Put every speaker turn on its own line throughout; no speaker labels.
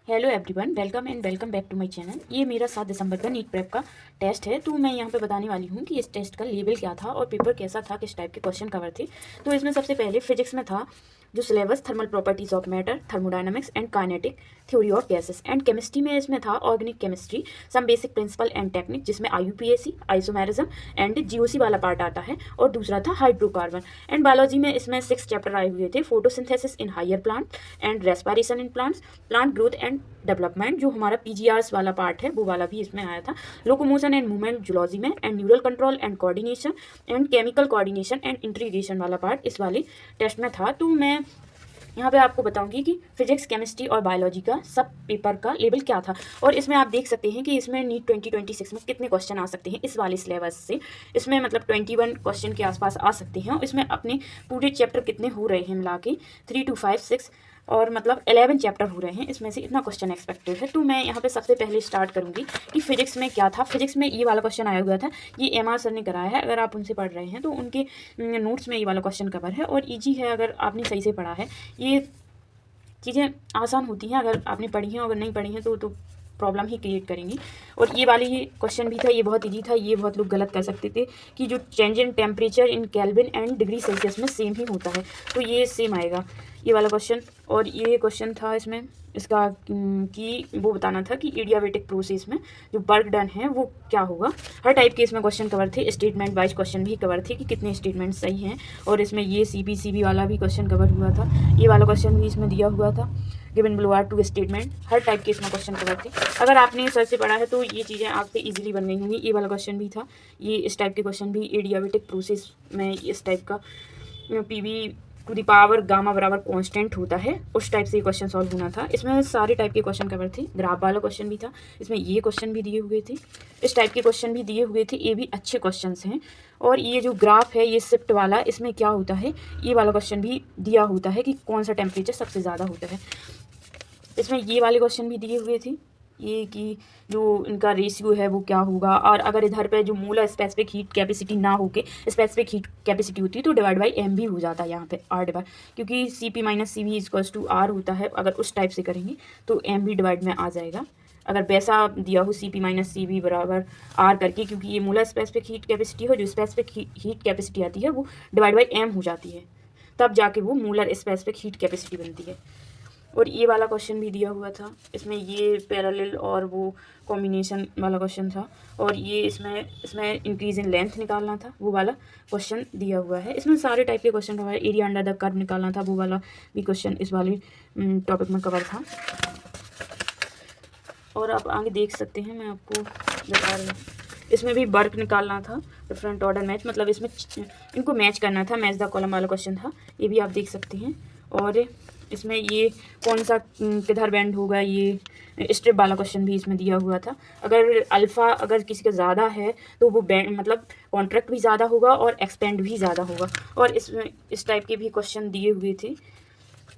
Hello everyone, welcome back to my channel. ये मेरा 7 दिसंबर का नीट प्रेप का टेस्ट है। तो मैं यहाँ पे बताने वाली हूँ कि इस टेस्ट का लेवल क्या था और पेपर कैसा था, किस टाइप के क्वेश्चन कवर थे। तो इसमें सबसे पहले फिजिक्स में था जो syllabus thermal properties of matter, thermodynamics and kinetic theory of gases. And chemistry में इसमें था organic chemistry, some basic principle and technique, जिसमें IUPAC, आइसोमेरिज्म एंड GOC वाला पार्ट आता है। और दूसरा था हाइड्रोकार्बन। एंड बायोलॉजी में इसमें 6 चैप्टर आए हुए थे। Photosynthesis in higher plant and respiration in plants, plant growth and development, जो हमारा PGRs वाला पार्ट है वो वाला भी इसमें आया था। लोकोमोशन एंड मूवमेंट जूलॉजी में, and neural control and coordination and chemical coordination and integration वाला पार्ट इस वाले टेस्ट में था। तो मैं यहाँ पे आपको बताऊंगी कि फिजिक्स, केमिस्ट्री और बायोलॉजी का सब पेपर का लेवल क्या था। और इसमें आप देख सकते हैं कि इसमें नीट 2026 में कितने क्वेश्चन आ सकते हैं इस वाले सिलेबस से। इसमें मतलब 21 क्वेश्चन के आसपास आ सकते हैं। और इसमें अपने पूरे चैप्टर कितने हो रहे हैं मिला के 3 to 5 6 और मतलब 11 चैप्टर हो रहे हैं। इसमें से इतना क्वेश्चन एक्सपेक्टेड है। तो मैं यहाँ पे सबसे पहले स्टार्ट करूँगी कि फिजिक्स में क्या था। फिजिक्स में ये वाला क्वेश्चन आया हुआ था, ये MR सर ने कराया है। अगर आप उनसे पढ़ रहे हैं तो उनके नोट्स में ये वाला क्वेश्चन कवर है और ईजी है अगर आपने सही से पढ़ा है। ये चीज़ें आसान होती हैं अगर आपने पढ़ी हैं, अगर नहीं पढ़ी हैं तो प्रॉब्लम ही क्रिएट करेंगी। और ये वाली ये क्वेश्चन भी था, ये बहुत इजी था। ये बहुत लोग गलत कर सकते थे कि जो change in temperature in kelvin and degree Celsius में सेम ही होता है, तो ये सेम आएगा ये वाला क्वेश्चन। और ये क्वेश्चन था इसमें इसका कि वो बताना था कि एडियाबेटिक प्रोसेस में जो वर्क डन है वो क्या होगा। हर टाइप के इसमें क्वेश्चन कवर थे। स्टेटमेंट वाइज क्वेश्चन भी कवर थे कि कितने स्टेटमेंट सही हैं। और इसमें ये CPCB वाला भी क्वेश्चन कवर हुआ था। ये वाला क्वेश्चन भी इसमें दिया हुआ था, गिवन बिलो आर 2 स्टेटमेंट। हर टाइप के इसमें क्वेश्चन कवर थे। अगर आपने सर से पढ़ा है तो ये चीज़ें आपसे इजीली बन गई होंगी। ये वाला क्वेश्चन भी था, ये इस टाइप के क्वेश्चन भी एडियाबेटिक प्रोसेस में इस टाइप का PV to the power gamma बराबर कांस्टेंट होता है, उस टाइप से ये क्वेश्चन सॉल्व होना था। इसमें सारे टाइप के क्वेश्चन कवर थे। ग्राफ वाला क्वेश्चन भी था, इसमें ये क्वेश्चन भी दिए हुए थे, इस टाइप के क्वेश्चन भी दिए हुए थे। ये भी अच्छे क्वेश्चंस हैं। और ये जो ग्राफ है ये शिफ्ट वाला, इसमें क्या होता है, ये वाला क्वेश्चन भी दिया होता है कि कौन सा टेम्परेचर सबसे ज़्यादा होता है। इसमें ये वाले क्वेश्चन भी दिए हुए थे, ये कि जो इनका रेशियो है वो क्या होगा। और अगर इधर पे जो मूल स्पेसिफिक हीट कैपेसिटी ना होके स्पेसिफिक हीट कैपेसिटी होती है तो डिवाइड बाई M भी हो जाता है यहाँ पे R डिवाइड, क्योंकि CP - CV equals to R होता है। अगर उस टाइप से करेंगे तो M भी डिवाइड में आ जाएगा। अगर वैसा दिया हो CP - CV बराबर R करके, क्योंकि ये मूल स्पेसिफिक हीट कैपेसिटी हो, जो स्पेसिफिक हीट कैपेसिटी आती है वो डिवाइड बाई M हो जाती है, तब जाके वो मूलर स्पेसिफिक हीट कैपेसिटी बनती है। और ये वाला क्वेश्चन भी दिया हुआ था, इसमें ये पैरेलल और वो कॉम्बिनेशन वाला क्वेश्चन था। और ये इसमें इंक्रीज इन लेंथ निकालना था, वो वाला क्वेश्चन दिया हुआ है। इसमें सारे टाइप के क्वेश्चन कवर है। एरिया अंडर द कर्व निकालना था, वो वाला भी क्वेश्चन इस वाले टॉपिक में कवर था। और आप आगे देख सकते हैं, मैं आपको बता रही हूँ, इसमें भी वर्क निकालना था, डिफरेंट ऑर्डर मैच, मतलब इसमें इनको मैच करना था। मैच द कॉलम वाला क्वेश्चन था, ये भी आप देख सकते हैं। और इसमें ये कौन सा किधर बैंड होगा, ये स्ट्रिप वाला क्वेश्चन भी इसमें दिया हुआ था। अगर अल्फ़ा अगर किसी का ज़्यादा है तो वो बैंड मतलब कॉन्ट्रैक्ट भी ज़्यादा होगा और एक्सपेंड भी ज़्यादा होगा। और इसमें इस टाइप के भी क्वेश्चन दिए हुए थे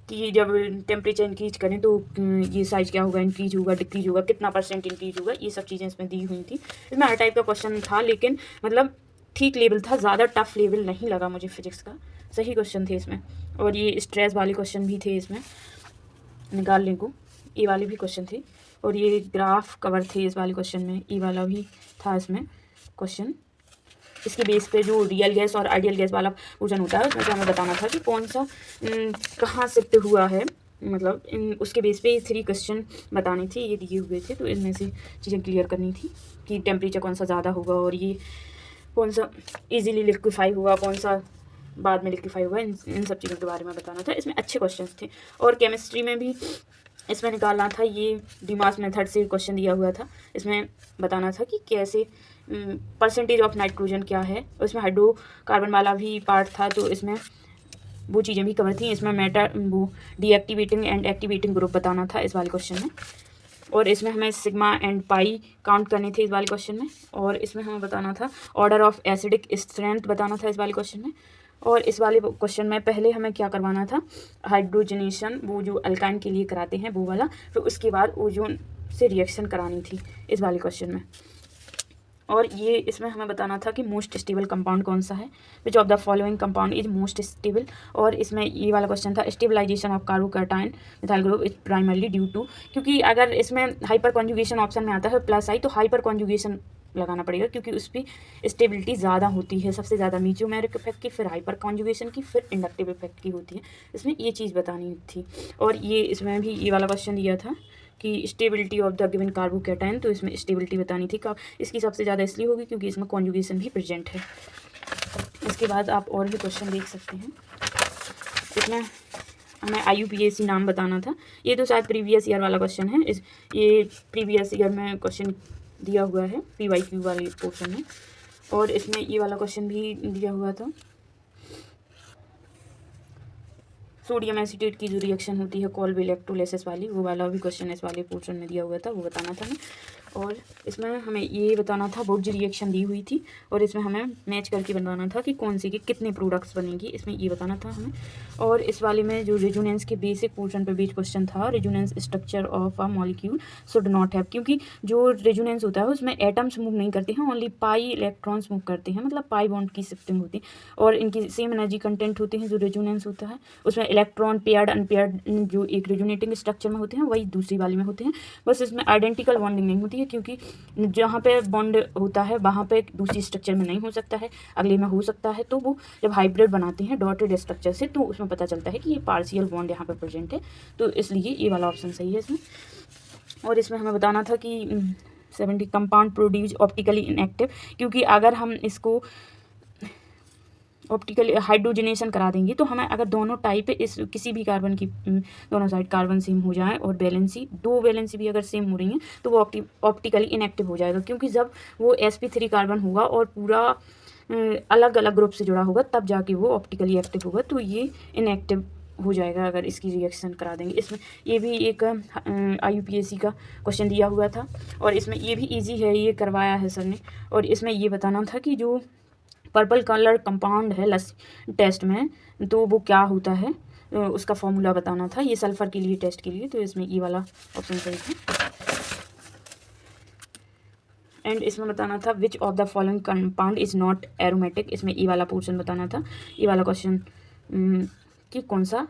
कि जब टेम्परेचर इंक्रीज करें तो ये साइज क्या होगा, इंक्रीज होगा, डिक्रीज होगा, कितना % इंक्रीज होगा, ये सब चीज़ें इसमें दी हुई थी। इसमें हर टाइप का क्वेश्चन था, लेकिन मतलब ठीक लेवल था, ज़्यादा टफ लेवल नहीं लगा मुझे फिजिक्स का। सही क्वेश्चन थे इसमें। और ये स्ट्रेस वाले क्वेश्चन भी थे इसमें निकालने को, ये वाले भी क्वेश्चन थे। और ये ग्राफ कवर थे इस वाले क्वेश्चन में, ये वाला भी था इसमें क्वेश्चन। इसके बेस पे जो रियल गैस और आइडियल गैस वाला क्वेश्चन होता है, उसमें से हमें बताना था कि कौन सा कहाँ शिफ्ट हुआ है, मतलब उसके बेस पे 3 क्वेश्चन बताने थे, ये दिए हुए थे। तो इनमें से चीज़ें क्लियर करनी थी कि टेम्परेचर कौन सा ज़्यादा होगा और ये कौन सा इजीली लिक्विफाई होगा, कौन सा बाद में लिक्विफाई होगा, इन सब चीज़ों के बारे में बताना था। इसमें अच्छे क्वेश्चन थे। और केमिस्ट्री में भी इसमें निकालना था, ये डिमास मेथड से क्वेश्चन दिया हुआ था। इसमें बताना था कि कैसे % ऑफ नाइट्रोजन क्या है। और इसमें हाइड्रोकार्बन वाला भी पार्ट था, तो इसमें वो चीज़ें भी कवर थी। इसमें वो डीएक्टिवेटिंग एंड एक्टिवेटिंग ग्रुप बताना था इस वाले क्वेश्चन में। और इसमें हमें सिग्मा एंड पाई काउंट करने थे इस वाले क्वेश्चन में। और इसमें हमें बताना था ऑर्डर ऑफ एसिडिक स्ट्रेंथ बताना था इस वाले क्वेश्चन में। और इस वाले क्वेश्चन में पहले हमें क्या करवाना था, हाइड्रोजनेशन, वो जो अल्काइन के लिए कराते हैं वो वाला, फिर उसके बाद ओजोन से रिएक्शन करानी थी इस वाले क्वेश्चन में। और ये इसमें हमें बताना था कि मोस्ट स्टेबल कंपाउंड कौन सा है, which of the following compound is most stable. और इसमें ये वाला क्वेश्चन था stabilisation of carbocation methyl group is primarily due to, क्योंकि अगर इसमें हाइपर कॉन्जुगेशन ऑप्शन में आता है प्लस आई तो हाइपर कॉन्जुगेशन लगाना पड़ेगा, क्योंकि उस पर स्टेबिलिटी ज़्यादा होती है, सबसे ज़्यादा मीजोमेरिक इफेक्ट की, फिर हाइपर कॉन्जुगेशन की, फिर इंडक्टिव इफेक्ट की होती है। इसमें ये चीज़ बतानी थी। और ये इसमें भी ये वाला क्वेश्चन दिया था कि stability of the given carbocation, तो इसमें स्टेबिलिटी बतानी थी। इसकी सबसे ज़्यादा इसलिए होगी क्योंकि इसमें कॉन्जुगेशन भी प्रेजेंट है। इसके बाद आप और भी क्वेश्चन देख सकते हैं। इसमें हमें IUPAC नाम बताना था। ये तो शायद प्रीवियस ईयर वाला क्वेश्चन है। ये प्रीवियस ईयर में क्वेश्चन दिया हुआ है PYQ वाले पोर्शन में। और इसमें ये वाला क्वेश्चन भी दिया हुआ था, सोडियम एसीटेट की जो रिएक्शन होती है कॉल्ब इलेक्ट्रोलिसिस वाली, वो वाला भी क्वेश्चन इस वाले पोर्शन में दिया हुआ था, वो बताना था हमें। और इसमें हमें ये बताना था बुर्ज रिएक्शन दी हुई थी, और इसमें हमें मैच करके बताना था कि कौन सी के कितने प्रोडक्ट्स बनेंगी, इसमें ये बताना था हमें। और इस वाले में जो रेजोनेंस के बेसिक पोर्शन पे बीच क्वेश्चन था, resonance structure of a molecule should not have, क्योंकि जो रेजोनेंस होता है उसमें एटम्स मूव नहीं करते हैं, ओनली पाई इलेक्ट्रॉन्स मूव करते हैं, मतलब पाई बॉन्ड की शिफ्टिंग होती है, और इनकी सेम एनर्जी कंटेंट होते हैं। जो रेजोनेंस होता है उसमें इलेक्ट्रॉन पेयर्ड अनपेयर्ड जो एक रेजोनेटिंग स्ट्रक्चर में होते हैं वही दूसरी वाली में होते हैं, बस इसमें आइडेंटिकल बॉन्डिंग नहीं होती है, क्योंकि जहाँ पे बॉन्ड होता है वहाँ पे दूसरी स्ट्रक्चर में नहीं हो सकता है, अगले में हो सकता है। तो वो जब हाइब्रिड बनाते हैं डॉटेड स्ट्रक्चर से, तो उसमें पता चलता है कि ये पार्शियल बॉन्ड यहाँ पे प्रेजेंट है, तो इसलिए ये वाला ऑप्शन सही है इसमें। और इसमें हमें बताना था कि 70 कंपाउंड प्रोड्यूस ऑप्टिकली इनएक्टिव, क्योंकि अगर हम इसको ऑप्टिकली हाइड्रोजनेशन करा देंगे तो हमें अगर दोनों टाइप इस किसी भी कार्बन की दोनों साइड कार्बन सेम हो जाए और वैलेंसी दो वैलेंसी भी अगर सेम हो रही हैं तो वो ऑप्टिकली इनएक्टिव हो जाएगा, क्योंकि जब वो sp3 कार्बन होगा और पूरा अलग अलग ग्रुप से जुड़ा होगा तब जाके वो ऑप्टिकली एक्टिव होगा, तो ये इनएक्टिव हो जाएगा अगर इसकी रिएक्शन करा देंगे। इसमें ये भी एक IUPAC का क्वेश्चन दिया हुआ था, और इसमें ये भी इजी है, ये करवाया है सर ने। और इसमें ये बताना था कि जो पर्पल कलर कंपाउंड है टेस्ट में, तो वो क्या होता है, उसका फॉर्मूला बताना था, ये सल्फर के लिए टेस्ट के लिए, तो इसमें ये वाला ऑप्शन सही था। एंड इसमें बताना था which of the following compound is not aromatic, इसमें ये वाला पोर्शन बताना था, ये वाला क्वेश्चन कि कौन सा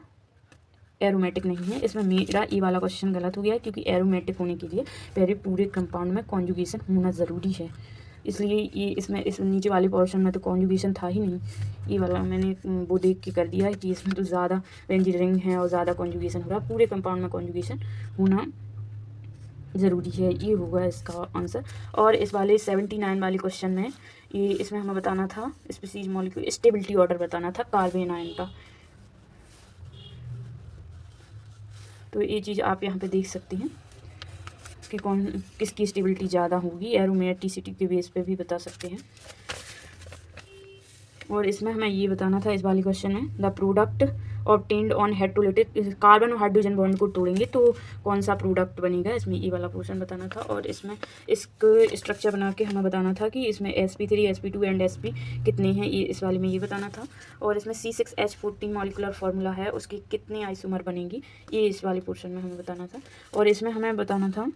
एरोमेटिक नहीं है। इसमें मेरा ये वाला क्वेश्चन गलत हो गया है, क्योंकि एरोमेटिक होने के लिए पहले पूरे कंपाउंड में कॉन्जुगेशन होना ज़रूरी है, इसलिए ये इसमें इस नीचे वाले पोर्शन में तो कॉन्जुगेशन था ही नहीं। ये वाला मैंने वो देख के कर दिया है कि इसमें तो ज़्यादा बेंजीन रिंग है और ज़्यादा कॉन्जुगेशन हो रहा है, पूरे कंपाउंड में कॉन्जुगेशन होना ज़रूरी है, ये होगा इसका आंसर। और इस वाले 79 वाले क्वेश्चन में ये इसमें हमें बताना था स्पीसीज मॉलिक्यूल स्टेबिलिटी ऑर्डर बताना था कार्बन आयन का, तो ये चीज़ आप यहाँ पे देख सकते हैं कि कौन किसकी स्टेबिलिटी ज़्यादा होगी, एरोमेटिसिटी के बेस पे भी बता सकते हैं। और इसमें हमें ये बताना था इस वाले क्वेश्चन में the product obtained on heterolated carbon और हाइड्रोजन बॉन्ड को तोड़ेंगे तो कौन सा प्रोडक्ट बनेगा, इसमें ये वाला पोर्शन बताना था। और इसमें इसको स्ट्रक्चर बना के हमें बताना था कि इसमें sp3 sp2 एंड sp कितने हैं, ये इस वाले में ये बताना था। और इसमें C6H14 मॉलिकुलर फार्मूला है, उसके कितने आइसोमर बनेंगी, ये इस वाले पोर्शन में हमें बताना था। और इसमें हमें बताना था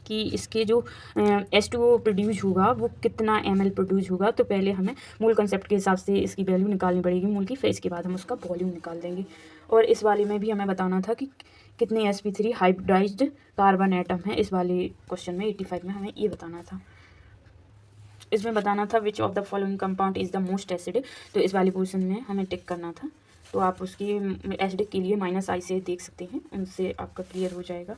कि इसके जो H2O प्रोड्यूस होगा वो कितना ml प्रोड्यूस होगा, तो पहले हमें मूल कंसेप्ट के हिसाब से इसकी वैल्यू निकालनी पड़ेगी मूल की, फिर इसके बाद हम उसका वॉल्यूम निकाल देंगे। और इस वाले में भी हमें बताना था कि कितने sp3 हाइब्रिडाइज्ड कार्बन एटम है, इस वाले क्वेश्चन में 85 में हमें ये बताना था। इसमें बताना था which of the following compound is the most acidic, तो इस वाले पोर्शन में हमें टिक करना था, तो आप उसकी एसिडिक के लिए -I से देख सकते हैं, उनसे आपका क्लियर हो जाएगा।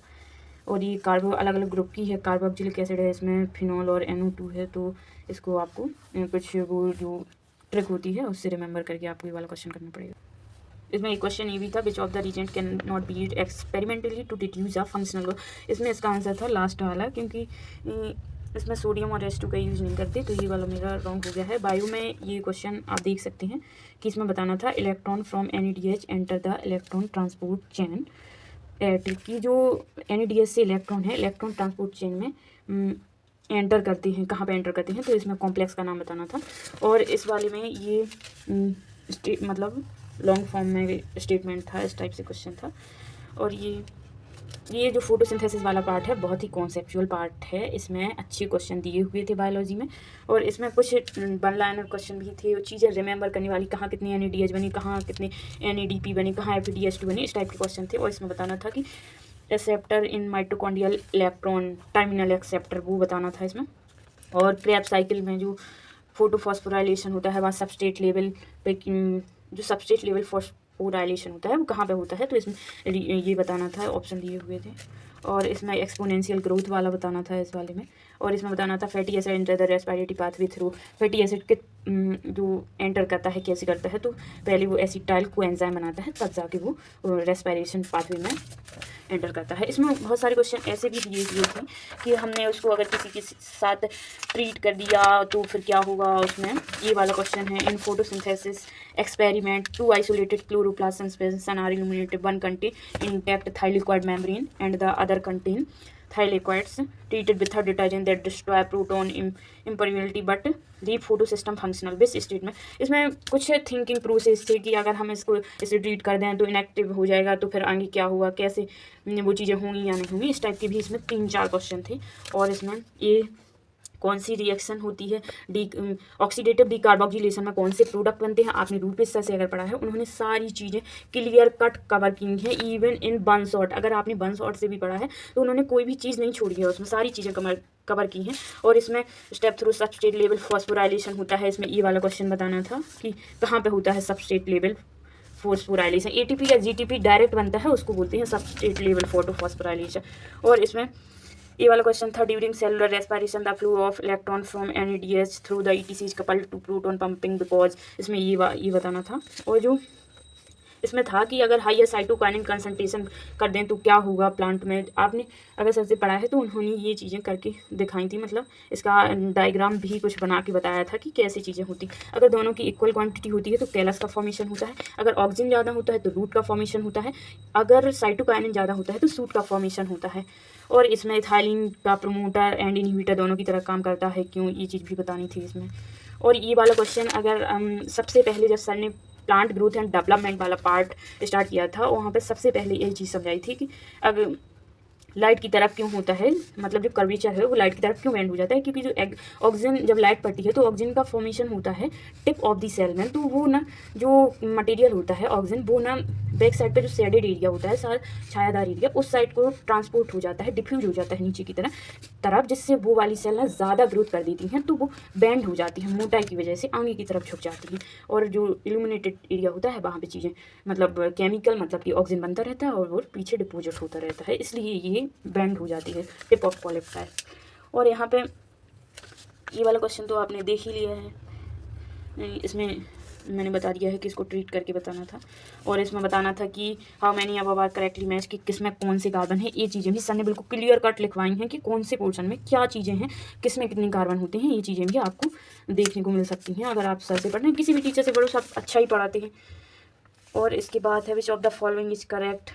और ये कार्बो अलग अलग ग्रुप की है, कार्बोक्सिलिक एसिड है, इसमें फिनॉल और NO2 है, तो इसको आपको कुछ वो जो ट्रिक होती है उससे रिमेंबर करके आपको ये वाला क्वेश्चन करना पड़ेगा। इसमें एक क्वेश्चन ये भी था which of the reagent can not be used experimentally to deduce a functional group, इसमें इसका आंसर था लास्ट वाला, क्योंकि इसमें सोडियम और H2 का यूज़ नहीं करते, तो ये वाला मेरा रॉन्ग हो गया है। बायो में ये क्वेश्चन आप देख सकते हैं कि इसमें बताना था electron from NADH enter the electron transport chain, की जो NADH से इलेक्ट्रॉन है इलेक्ट्रॉन ट्रांसपोर्ट चेन में एंटर करते हैं, कहाँ पे एंटर करते हैं, तो इसमें कॉम्प्लेक्स का नाम बताना था। और इस वाले में ये मतलब लॉन्ग फॉर्म में स्टेटमेंट था, इस टाइप से क्वेश्चन था। और ये ये जो फोटोसिंथेसिस वाला पार्ट है बहुत ही कॉन्सेप्चुअल पार्ट है, इसमें अच्छे क्वेश्चन दिए हुए थे बायोलॉजी में, और इसमें कुछ वन लाइनर क्वेश्चन भी थे, चीज़ें रिमेंबर करने वाली, कहाँ कितनी NADH बनी, कहाँ कितनी NADP बनी, कहाँ FADH2 बनी, इस टाइप के क्वेश्चन थे। और इसमें बताना था कि एक्सेप्टर इन माइटोकॉन्ड्रियल इलेक्ट्रॉन टर्मिनल एक्सेप्टर वो बताना था इसमें। और क्रेब्स साइकिल में जो फोटोफॉस्फोराइलेशन होता है वहाँ सबस्ट्रेट लेवल पे जो सबस्ट्रेट लेवल फॉस्फोराइलेशन होता है वो कहाँ पे होता है, तो इसमें ये बताना था, ऑप्शन दिए हुए थे। और इसमें एक्सपोनेंशियल ग्रोथ वाला बताना था इस वाले में। और इसमें बताना था fatty acid enter the respiratory pathway through, fatty acid के जो एंटर करता है कैसे करता है, तो पहले वो एसिटाइल को एंजाइम बनाता है तब जाके वो रेस्पिरेशन पाथवे में एंटर करता है। इसमें बहुत सारे क्वेश्चन ऐसे भी दिए हुए थे कि हमने उसको अगर किसी के साथ ट्रीट कर दिया तो फिर क्या होगा। उसमें ये वाला क्वेश्चन है, in photosynthesis experiment 2 isolated chloroplast suspension are illuminated, one contain intact thylakoid membrane and the other contain thylakoids treated with a detergent that destroy proton impermeability but leave photosystem functional which state में। इसमें कुछ thinking process थे कि अगर हम इसको इसे treat कर दें तो इनएक्टिव हो जाएगा, तो फिर आगे क्या होगा, कैसे वो चीज़ें होंगी या नहीं होंगी, इस टाइप के भी इसमें 3-4 क्वेश्चन थे। और इसमें ये कौन सी रिएक्शन होती है, ऑक्सीडेटिव डिकार्बोक्सिलेशन में कौन से प्रोडक्ट बनते हैं, आपने रूपेश सर से अगर पढ़ा है, उन्होंने सारी चीज़ें क्लियर कट कवर की हैं, इवन इन वन शॉट। अगर आपने वन शॉट से भी पढ़ा है तो उन्होंने कोई भी चीज़ नहीं छोड़ी है, उसमें सारी चीज़ें कवर की हैं। और इसमें step through substrate level phosphorylation होता है, इसमें ये वाला क्वेश्चन बताना था कि कहाँ पर होता है सबस्ट्रेट लेवल फॉस्फोराइलेशन। ATP या GTP डायरेक्ट बनता है, उसको बोलते हैं सबस्ट्रेट लेवल फोटोफॉस्फोराइलेशन। और इसमें ये वाला क्वेश्चन था, during cellular respiration the flow of electron from NADH through the ETC is coupled to proton pumping because, इसमें ये बताना था। और जो इसमें था कि अगर हाइयर साइटोकाइनिन कंसंट्रेशन कर दें तो क्या होगा प्लांट में, आपने अगर सबसे पढ़ा है तो उन्होंने ये चीज़ें करके दिखाई थी, मतलब इसका डायग्राम भी कुछ बना के बताया था कि कैसी चीज़ें होती। अगर दोनों की इक्वल क्वांटिटी होती है तो कैलस का फॉर्मेशन होता है, अगर ऑक्सीजन ज़्यादा होता है तो रूट का फॉर्मेशन होता है, अगर साइटोकाइनिन ज़्यादा होता है तो सूट का फॉर्मेशन होता है। और इसमें इथाइलिन का प्रोमोटर एंड इनहिबिटर दोनों की तरह काम करता है, क्यों, ये चीज़ भी बतानी थी इसमें। और ये वाला क्वेश्चन अगर सबसे पहले जब सर ने प्लांट ग्रोथ एंड डेवलपमेंट वाला पार्ट स्टार्ट किया था, वहाँ पे सबसे पहले यही चीज़ समझाई थी कि अगर लाइट की तरफ क्यों होता है, मतलब जो कर्वेचर है वो लाइट की तरफ क्यों बेंड हो जाता है, क्योंकि जो ऑक्सीजन जब लाइट पड़ती है तो ऑक्सीजन का फॉर्मेशन होता है टिप ऑफ द सेल में, तो वो ना जो मटेरियल होता है ऑक्सीजन वो ना बैक साइड पे जो शेडेड एरिया होता है छायादार एरिया, उस साइड को ट्रांसपोर्ट हो जाता है, डिफ्यूज हो जाता है नीचे की तरफ, जिससे वो वाली सेल ना ज़्यादा ग्रोथ कर देती हैं, तो वो बेंड हो जाती है मोटाई की वजह से, आगे की तरफ झुक जाती हैं। और जो इल्यूमिनेटेड एरिया होता है वहाँ पे चीज़ें मतलब केमिकल मतलब कि ऑक्सीजन बनता रहता है और वो पीछे डिपोजिट होता रहता है, इसलिए ये बेंड हो जाती है टिप ऑफ पॉलिप का। और यहाँ पे ये वाला क्वेश्चन तो आपने देख ही लिया है, इसमें मैंने बता दिया है कि इसको ट्रीट करके बताना था। और इसमें बताना था कि हाउ मैनी अब आर करेक्टली मैच, कि किस में कौन से कार्बन है, ये चीज़ें भी सर ने बिल्कुल क्लियर कट लिखवाई हैं कि कौन से पोर्शन में क्या चीज़ें हैं, किस में कितने कार्बन होते हैं, ये चीज़ें भी आपको देखने को मिल सकती हैं अगर आप सर से पढ़ रहे हैं, किसी भी टीचर से पढ़ो सब अच्छा ही पढ़ाते हैं। और इसके बाद है which of the following is correct,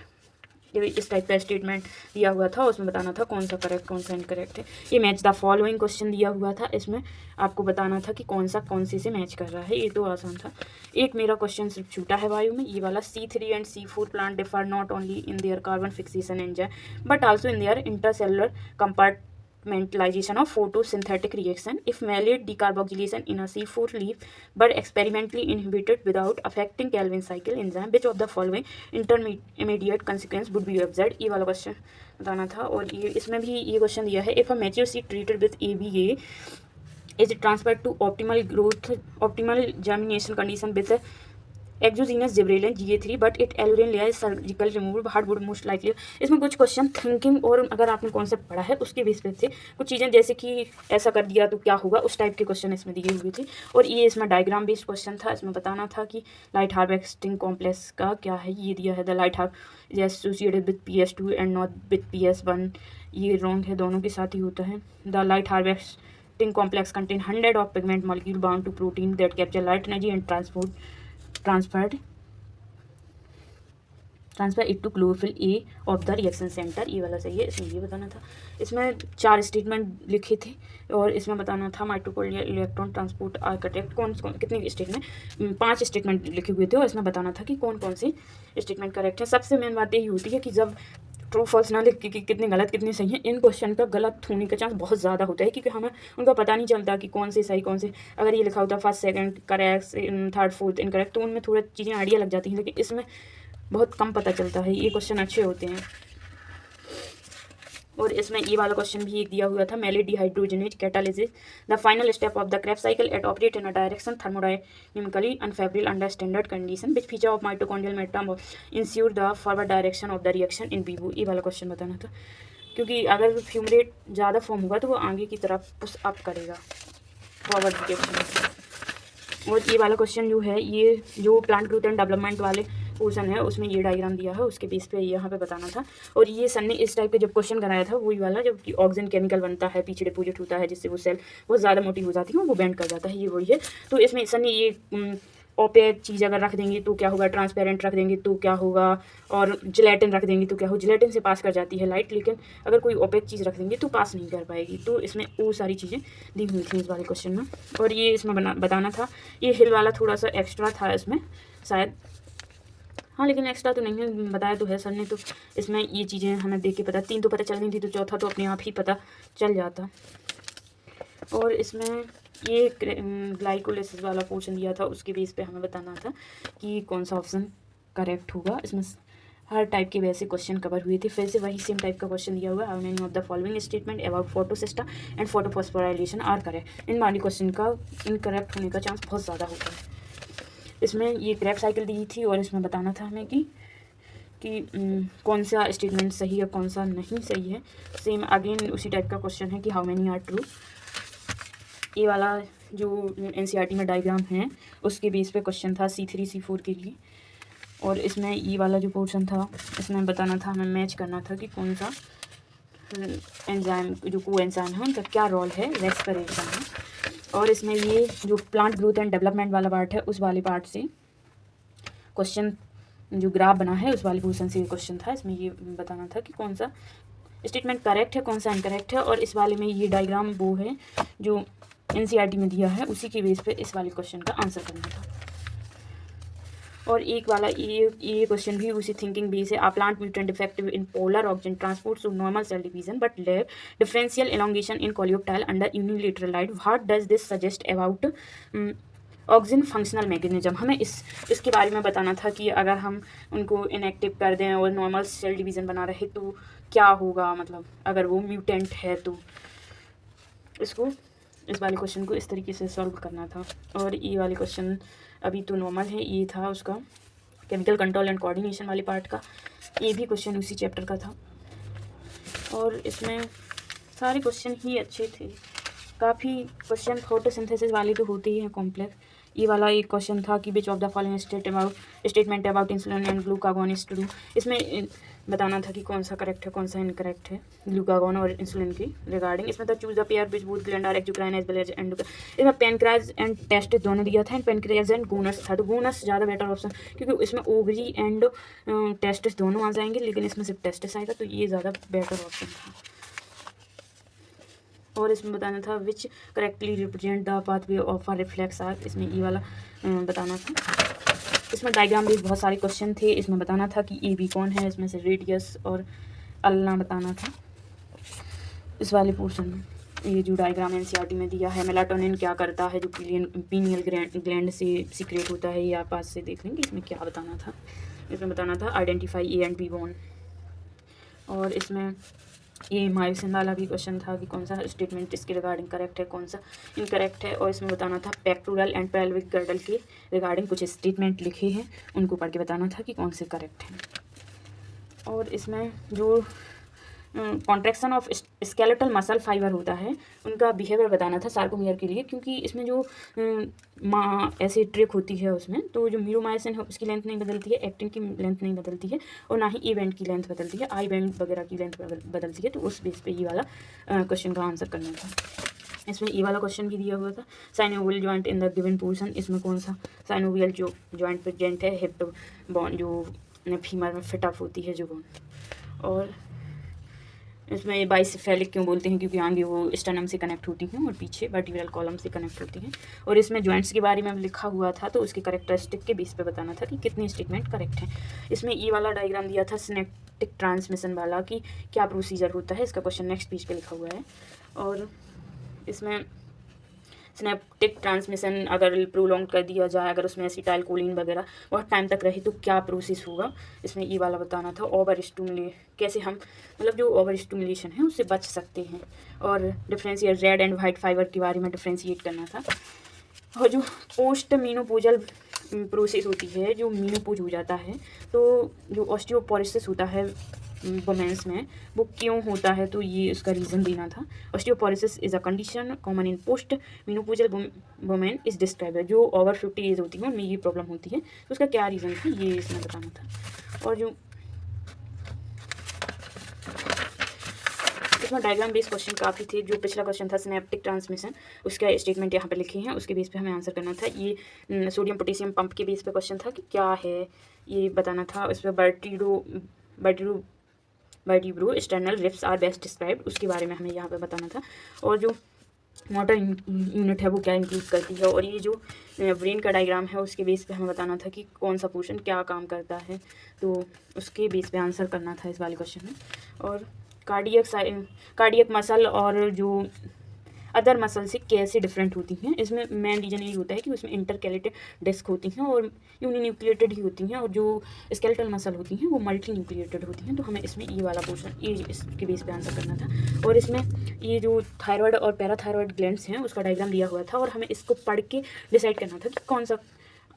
इस टाइप का स्टेटमेंट दिया हुआ था, उसमें बताना था कौन सा करेक्ट कौन सा इनकरेक्ट है। ये मैच द फॉलोइंग क्वेश्चन दिया हुआ था, इसमें आपको बताना था कि कौन सा कौन से मैच कर रहा है, ये तो आसान था। एक मेरा क्वेश्चन सिर्फ छूटा है वायु में, ये वाला C3 and C4 plant differ not only in their carbon fixation enzyme but also in their intercellular compartmentalization of photosynthetic reaction. If malate decarboxylation in a C4 leaf but experimentally inhibited without affecting Calvin cycle enzyme, which of the following intermediate consequence would be observed? ये वाला question बताना था। और ये इसमें भी ये question दिया है, if a mature seed treated with ABA is transferred to optimal germination condition with exogenous gibberellin GA3 but it aleurone layer surgical removal hard wood most likely. इसमें कुछ क्वेश्चन थिंकिंग और अगर आपने कॉन्सेप्ट पढ़ा है उसके बेस पे थे, कुछ चीज़ें जैसे कि ऐसा कर दिया तो क्या होगा, उस टाइप के क्वेश्चन इसमें दिए हुए थे। और ये इसमें डायग्राम बेस्ड क्वेश्चन था, इसमें बताना था कि लाइट हार्वेस्टिंग कॉम्प्लेक्स का क्या है, ये दिया है the light हार्व associated with PS2 and not with PS1, ये रॉन्ग है, दोनों के साथ ही होता है। The light harvesting complex contain 100 of pigment molecule bound to protein that capture light energy and transfer it to chlorophyll A of the reaction centre, ये वाला सही है, इसमें ये बताना था। इसमें 4 स्टेटमेंट लिखे थे और इसमें बताना था माइटोकॉन्ड्रियल इलेक्ट्रॉन ट्रांसपोर्ट आर्किटेक्ट कौन कितने स्टेटमेंट, 5 स्टेटमेंट लिखे हुए थे और इसमें बताना था कि कौन कौन से स्टेटमेंट करेक्ट है। सबसे मेन बात यही होती है कि जब ट्रू फॉल्स ना लिख कि कितने गलत कितने सही हैं। इन क्वेश्चन का गलत होने का चांस बहुत ज़्यादा होता है, क्योंकि हमें उनका पता नहीं चलता कि कौन से सही कौन से, अगर ये लिखा होता first second correct, third fourth incorrect, तो उनमें थोड़ा चीज़ें आइडिया लग जाती हैं, लेकिन इसमें बहुत कम पता चलता है। ये क्वेश्चन अच्छे होते हैं। और इसमें ये वाला क्वेश्चन भी एक दिया हुआ था, malate dehydrogenase catalysis the final step of the Krebs cycle at operate in a direction thermodynamically unfavourable under standard condition which feature of mitochondrial metabolism ensure the forward direction of the reaction in vivo. ये वाला question बताना था, क्योंकि अगर fumarate ज़्यादा form होगा तो वो आगे की तरफ पुश अप करेगा फॉरवर्ड रिएक्शन। और ये वाला क्वेश्चन जो है, ये जो प्लांट ग्रोथ एंड डेवलपमेंट वाले पोर्शन है उसमें ये डायग्राम दिया है, उसके बेस पे यहाँ पे बताना था। और ये सन ने इस टाइप के जब क्वेश्चन कराया था, वही वाला जब ऑक्सीजन केमिकल बनता है, पीछे डिपोजिट होता है, जिससे वो सेल बहुत ज़्यादा मोटी हो जाती है, वो बेंड कर जाता है, ये वही है। तो इसमें सन ने ये ओपेक चीज़ अगर रख देंगे तो क्या होगा, ट्रांसपेरेंट रख देंगे तो क्या होगा, और जिलेटिन रख देंगे तो क्या होगा। जिलेटिन से पास कर जाती है लाइट, लेकिन अगर कोई ओपेक चीज़ रख देंगे तो पास नहीं कर पाएगी। तो इसमें वो सारी चीज़ें दी हुई थी इस वाले क्वेश्चन में। और ये इसमें बताना था, ये हिल वाला थोड़ा सा एक्स्ट्रा था इसमें शायद, हाँ लेकिन एक्स्ट्रा तो नहीं है, बताया तो है सर ने। तो इसमें ये चीज़ें हमें देख के पता, 3 तो पता चल गई थी, तो चौथा तो अपने आप ही पता चल जाता। और इसमें ये ग्लाइकोलिसिस वाला पोर्शन दिया था, उसके बेस पे हमें बताना था कि कौन सा ऑप्शन करेक्ट होगा। इसमें हर टाइप के वैसे क्वेश्चन कवर हुए थे। फिर से वही सेम टाइप का क्वेश्चन दिया हुआ है, how many of the following statement about photosystem and photophosphorylation are correct. इन वाली क्वेश्चन का इनकरेक्ट होने का चांस बहुत ज़्यादा होता है। इसमें ये क्रेब्स साइकिल दी थी, और इसमें बताना था हमें कि कौन सा स्टेटमेंट सही है कौन सा नहीं सही है। सेम अगेन उसी टाइप का क्वेश्चन है कि हाउ मेनी आर ट्रू। ये वाला जो एनसीईआरटी में डायग्राम है उसके बेस पे क्वेश्चन था C3 C4 के लिए। और इसमें ये वाला जो पोर्शन था, इसमें बताना था, हमें मैच करना था कि कौन सा एंजाइम जो को एंजाइम है उनका क्या रोल है रेस्पिरेशन में। और इसमें ये जो प्लांट ग्रोथ एंड डेवलपमेंट वाला पार्ट है, उस वाले पार्ट से क्वेश्चन जो ग्राफ बना है उस वाले पोर्शन से क्वेश्चन था। इसमें ये बताना था कि कौन सा स्टेटमेंट करेक्ट है कौन सा इनकरेक्ट है। और इस वाले में ये डायग्राम वो है जो एनसीईआरटी में दिया है, उसी के बेस पे इस वाले क्वेश्चन का आंसर करना था। और एक वाला ये क्वेश्चन भी उसी थिंकिंग बेस है। A plant mutant defective in polar auxin transport to normal cell division but lack differential elongation in coleoptile under unilateral light, what does this suggest about auxin functional mechanism. हमें इसके बारे में बताना था कि अगर हम उनको इनएक्टिव कर दें और नॉर्मल सेल डिवीज़न बना रहे तो क्या होगा, मतलब अगर वो म्यूटेंट है तो इसको, इस वाले क्वेश्चन को इस तरीके से सॉल्व करना था। और ये वाले क्वेश्चन अभी तो नॉर्मल है, ये था उसका केमिकल कंट्रोल एंड कोऑर्डिनेशन वाले पार्ट का, ये भी क्वेश्चन उसी चैप्टर का था। और इसमें सारे क्वेश्चन ही अच्छे थे, काफ़ी क्वेश्चन फोटोसिंथेसिस वाले तो होते ही हैं कॉम्प्लेक्स। ये वाला एक क्वेश्चन था कि विच of the following statement about insulin and glucagon is true. इसमें बताना था कि कौन सा करेक्ट है कौन सा इनकरेक्ट है ग्लूकागॉन और इंसुलिन की रिगार्डिंग। इसमें था choose the pair which both gland are exocrine as well as end. इसमें पेनक्रास एंड टेस्टिस दोनों दिया था, एंड पेनक्रास एंड गोनस था, तो गोनस ज़्यादा बेटर ऑप्शन, क्योंकि इसमें ओवरी एंड टेस्टिस दोनों आ जाएंगे, लेकिन इसमें सिर्फ टेस्टिस आएगा, तो ये ज़्यादा बेटर ऑप्शन था। और इसमें बताना था which correctly represent the pathway of a reflex arc, इसमें ये वाला बताना था। इसमें डायग्राम भी बहुत सारे क्वेश्चन थे, इसमें बताना था कि ए बी कौन है, इसमें से रेडियस और अल्ला बताना था। इस वाले पोर्शन में ये जो डायग्राम एनसीईआरटी में दिया है, मेलाटोनिन क्या करता है जो पीनियल ग्लैंड से सीक्रेट होता है, ये आप पास से देख लेंगे। इसमें क्या बताना था, इसमें बताना था identify A and B bond. और इसमें ये मायोसिन वाला भी क्वेश्चन था कि कौन सा स्टेटमेंट इसके रिगार्डिंग करेक्ट है कौन सा इनकरेक्ट है। और इसमें बताना था पेक्टोरल एंड पेल्विक गर्डल के रिगार्डिंग कुछ स्टेटमेंट लिखे हैं, उनको पढ़ के बताना था कि कौन से करेक्ट हैं। और इसमें जो contraction of skeletal muscle fibre होता है उनका बिहेवियर बताना था सार्कोमियर के लिए, क्योंकि इसमें जो ऐसी ट्रिक होती है उसमें, तो जो म्यूरोमायोसिन है उसकी लेंथ नहीं बदलती है, एक्टिन की लेंथ नहीं बदलती है, और ना ही ई बैंड की लेंथ बदलती है, आई बैंड वगैरह की लेंथ बदलती है। तो उस बेस पे ये वाला क्वेश्चन का आंसर करना था। इसमें ये वाला क्वेश्चन भी दिया हुआ था, synovial joint in the given portion, इसमें कौन सा साइनोवियल जो जॉइंट प्रेजेंट है, हिप बोन जो फीमर में फिट अप होती है जो बोन। और इसमें बाइसेफेलिक क्यों बोलते हैं, क्योंकि आगे वो स्टर्नम से कनेक्ट होती हैं और पीछे वर्टिब्रल कॉलम से कनेक्ट होती हैं। और इसमें जॉइंट्स के बारे में लिखा हुआ था, तो उसके करेक्टरिस्टिक के बेस पे बताना था कि कितनी स्टेटमेंट करेक्ट है। इसमें ये वाला डायग्राम दिया था सिनेप्टिक ट्रांसमिशन वाला, कि क्या प्रोसीजर होता है, इसका क्वेश्चन नेक्स्ट पेज पे लिखा हुआ है। और इसमें सिनेप्टिक ट्रांसमिशन अगर प्रोलॉन्ग कर दिया जाए, अगर उसमें एसिटाइल कोलिन वगैरह बहुत टाइम तक रहे तो क्या प्रोसेस होगा, इसमें ये वाला बताना था। ओवर स्टिमुले कैसे हम मतलब जो ओवर स्टिमुलेशन है उससे बच सकते हैं। और differentiate red and white fibre के बारे में डिफ्रेंशिएट करना था। और जो पोस्ट मीनोपोजल प्रोसेस होती है, जो मीनोपोज हो जाता है तो जो ऑस्टियोपोरोसिस होता है वुमेन्स में, वो क्यों होता है, तो ये उसका रीज़न देना था। Osteoporosis is a condition common in post menopausal women is describe, जो ओवर 50 एज होती है उनमें ये प्रॉब्लम होती है, तो उसका क्या रीज़न था ये इसमें बताना था। और जो इसमें डायग्राम बेस्ड क्वेश्चन काफ़ी थे। जो पिछला क्वेश्चन था सिनेप्टिक ट्रांसमिशन, उसका स्टेटमेंट यहाँ पे लिखे हैं, उसके बेस पे हमें आंसर करना था। ये सोडियम पोटेशियम पंप के बेस पे क्वेश्चन था कि क्या है ये बताना था। उस पर vertebro sternal ribs are best described, उसके बारे में हमें यहाँ पे बताना था। और जो मोटर यूनिट है वो क्या इंक्लूड करती है। और ये जो ब्रेन का डायग्राम है उसके बेस पे हमें बताना था कि कौन सा पोर्शन क्या काम करता है, तो उसके बेस पे आंसर करना था इस वाले क्वेश्चन में। और कार्डियक मसल और जो अदर मसल से कैसे डिफरेंट होती हैं, इसमें मेन रीज़न यही होता है कि उसमें इंटरकैलेटेड डिस्क होती हैं और यूनिन्यूक्लिएटेड ही होती हैं, और जो स्केलेटल मसल होती हैं वो मल्टी न्यूक्लिएटेड होती हैं। तो हमें इसमें ये वाला पोर्शन ये इसके बेस पे आंसर करना था। और इसमें ये जो थायराइड और पैराथायराइड ग्लैंड्स हैं उसका डायग्राम दिया हुआ था, और हमें इसको पढ़ के डिसाइड करना था कि कौन सा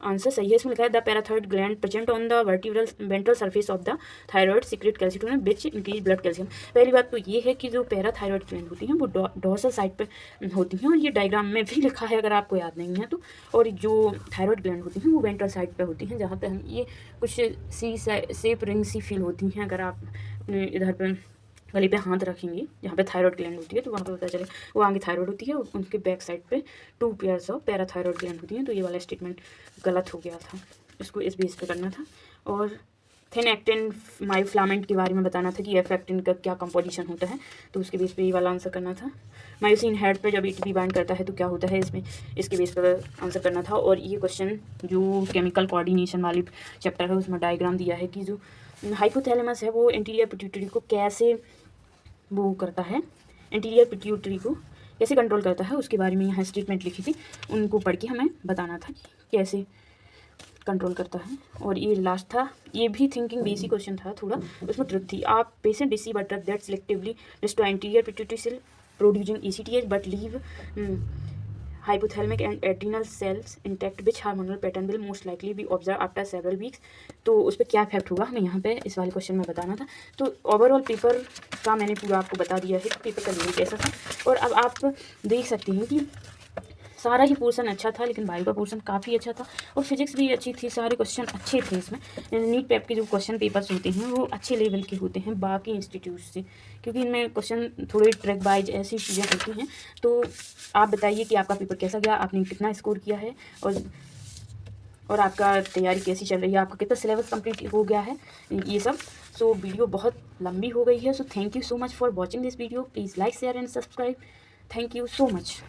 आंसर सही है। इसमें लिखा है the parathyroid gland present on the ventral surface of the thyroid secret calcitonin which increase blood calcium. पहली बात तो ये है कि जो पैराथायराइड ग्लैंड होती हैं वो डोर्सल साइड पे होती हैं, और ये डायग्राम में भी लिखा है अगर आपको याद नहीं है तो। और जो थायराइड ग्लैंड होती हैं वो वेंट्रल साइड पे होती हैं, जहाँ पे हम ये कुछ सी शेप रिंग सी फील होती हैं। अगर आप इधर पर गले पे हाथ रखेंगे जहाँ पे थायराइड ग्लैंड होती है तो वहाँ पे पता चले वो आगे थायराइड होती है, उनके बैक साइड पे 2 पेयर्स ऑफ पैराथायराइड ग्लैंड होती हैं। तो ये वाला स्टेटमेंट गलत हो गया था, इसको इस बेस पे करना था। और थिन एक्टिन मायोफ्लामेंट के बारे में बताना था कि एफ एक्टिन का क्या कंपोजिशन होता है, तो उसके बेस पे ये वाला आंसर करना था। मायोसिन हेड पे जब एटीपी बाइंड करता है तो क्या होता है, इसमें इसके बेस पर आंसर करना था। और ये क्वेश्चन जो केमिकल कोऑर्डिनेशन वाली चैप्टर है उसमें डायग्राम दिया है कि जो हाइपोथैलेमस है वो इंटीरियर पिट्यूटरी को कैसे वो करता है, इंटीरियर पिट्यूटरी को कैसे कंट्रोल करता है, उसके बारे में यहाँ स्टेटमेंट लिखी थी, उनको पढ़ के हमें बताना था कि कैसे कंट्रोल करता है। और ये लास्ट था, ये भी थिंकिंग बेसिक क्वेश्चन था थोड़ा, उसमें ट्रुथ थी। आप patient receive a drug that selectively destroy interior pituitary cell producing ECTH but leave hypothalamic and adrenal cells intact which hormonal pattern will most likely be observed after several weeks। तो उस पर क्या effect होगा हमें यहाँ पे इस वाले क्वेश्चन में बताना था। तो ओवरऑल पेपर का मैंने पूरा आपको बता दिया है कि पेपर का रिव्यू कैसा था। और अब आप देख सकते हैं कि सारा ही पोर्शन अच्छा था, लेकिन बायो का पोर्शन काफ़ी अच्छा था और फिजिक्स भी अच्छी थी, सारे क्वेश्चन अच्छे थे इसमें। नीट पेप के जो क्वेश्चन पेपर्स होते हैं वो अच्छे लेवल के होते हैं बाकी इंस्टीट्यूट से, क्योंकि इनमें क्वेश्चन थोड़े ट्रैक वाइज ऐसी चीज़ें होती हैं। तो आप बताइए कि आपका पेपर कैसा गया, आपने कितना स्कोर किया है, और आपका तैयारी कैसी चल रही है, आपका कितना सिलेबस कंप्लीट हो गया है, ये सब। सो वीडियो बहुत लंबी हो गई है, so thank you so much for watching this video. Please like share and subscribe. Thank you so much.